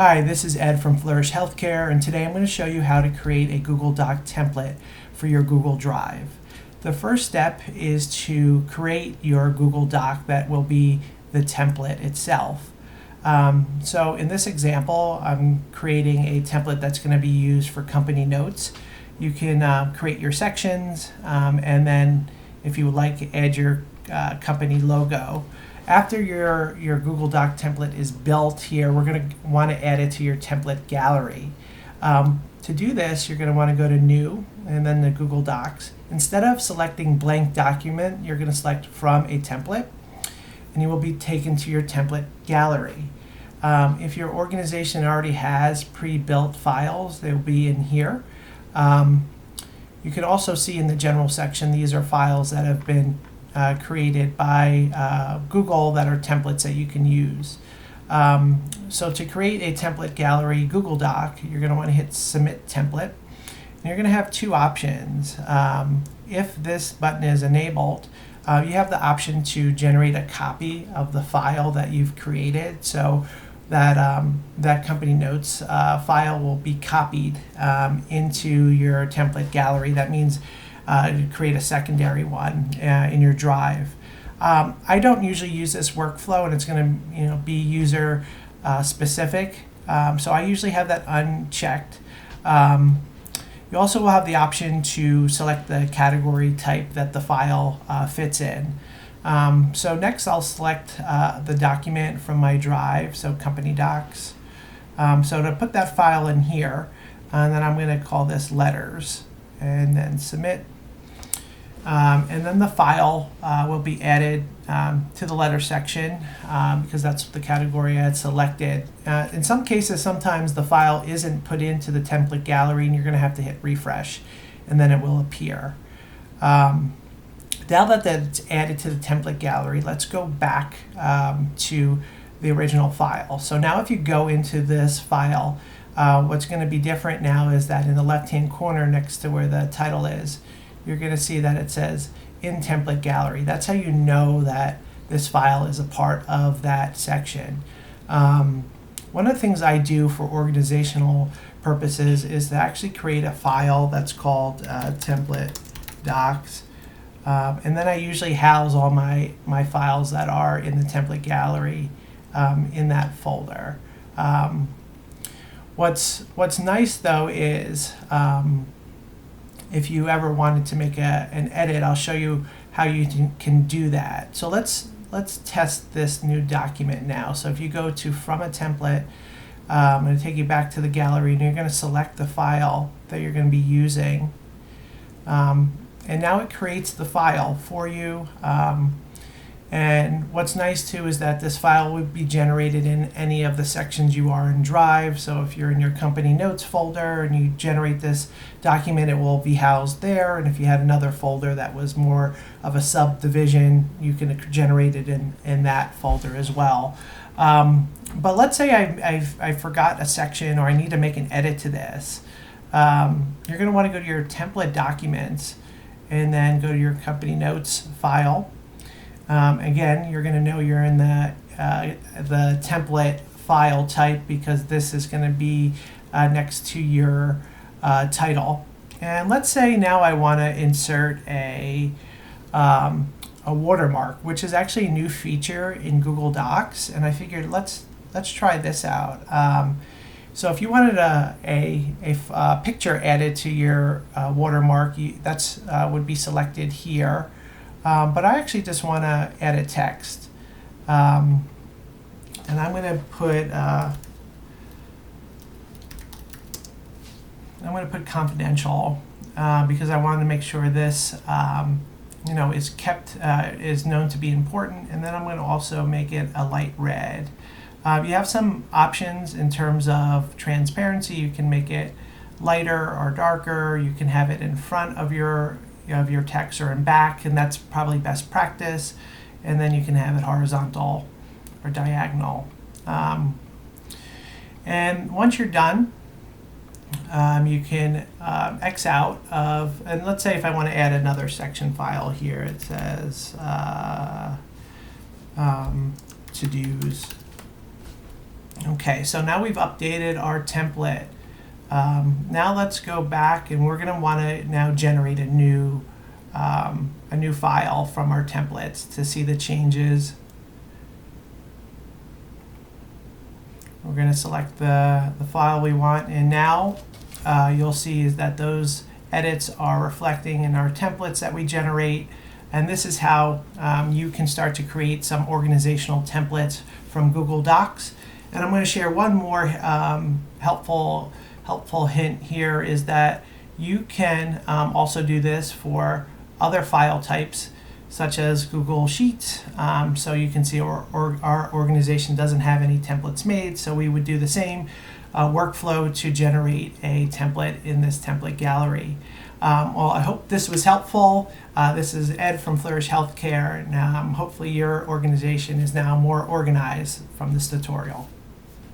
Hi, this is Ed from Flourish Healthcare, and today I'm going to show you how to create a Google Doc template for your Google Drive. The first step is to create your Google Doc that will be the template itself. So in this example, I'm creating a template that's going to be used for company notes. You can create your sections, and then if you would like, add your company logo. After your Google Doc template is built here, we're going to want to add it to your template gallery. To do this, you're going to want to go to New and then the Google Docs. Instead of selecting Blank Document, you're going to select From a Template, and you will be taken to your template gallery. If your organization already has pre-built files, they will be in here. You can also see in the General section, these are files that have been created by Google that are templates that you can use. So to create a template gallery Google Doc, you're going to want to hit Submit Template. And you're going to have two options. If this button is enabled, you have the option to generate a copy of the file that you've created. So that company notes file will be copied into your template gallery. That means create a secondary one in your drive. I don't usually use this workflow, and it's going to be user specific. So I usually have that unchecked. You also will have the option to select the category type that the file fits in. So next I'll select the document from my drive, so company docs. So to put that file in here, and then I'm going to call this letters, and then submit. And then the file will be added to the letter section because that's the category I had selected. In some cases, sometimes the file isn't put into the template gallery, and you're going to have to hit refresh, and then it will appear. Now that it's added to the template gallery, let's go back to the original file. So now if you go into this file, what's going to be different now is that in the left-hand corner next to where the title is, you're going to see that it says in template gallery. That's how you know that this file is a part of that section. One of the things I do for organizational purposes is to actually create a file that's called template docs. And then I usually house all my files that are in the template gallery in that folder. What's nice though is if you ever wanted to make an edit, I'll show you how you can do that. So let's test this new document now. So if you go to From a Template, I'm going to take you back to the gallery, and you're going to select the file that you're going to be using. And now it creates the file for you. And what's nice too is that this file would be generated in any of the sections you are in Drive. So if you're in your company notes folder and you generate this document, it will be housed there. And if you had another folder that was more of a subdivision, you can generate it in that folder as well. But let's say I forgot a section, or I need to make an edit to this. You're going to want to go to your template documents and then go to your company notes file. Again, you're going to know you're in the template file type because this is going to be next to your title. And let's say now I want to insert a watermark, which is actually a new feature in Google Docs. And I figured let's try this out. So if you wanted a picture added to your watermark, that's would be selected here. But I actually just want to add a text, and I'm going to put confidential because I wanted to make sure this is kept is known to be important, and then I'm going to also make it a light red. You have some options in terms of transparency. You can make it lighter or darker. You can have it in front of your text or in back, and that's probably best practice. And then you can have it horizontal or diagonal. And once you're done, you can X out of, and let's say if I want to add another section file here, it says to-dos. Okay, so now we've updated our template. Now let's go back, and we're going to want to now generate a new file from our templates to see the changes. We're going to select the file we want, and now you'll see is that those edits are reflecting in our templates that we generate. And this is how you can start to create some organizational templates from Google Docs. And I'm going to share one more helpful hint here, is that you can also do this for other file types such as Google Sheets. So you can see our organization doesn't have any templates made, so we would do the same workflow to generate a template in this template gallery. Well, I hope this was helpful. This is Ed from Flourish Healthcare, and hopefully your organization is now more organized from this tutorial.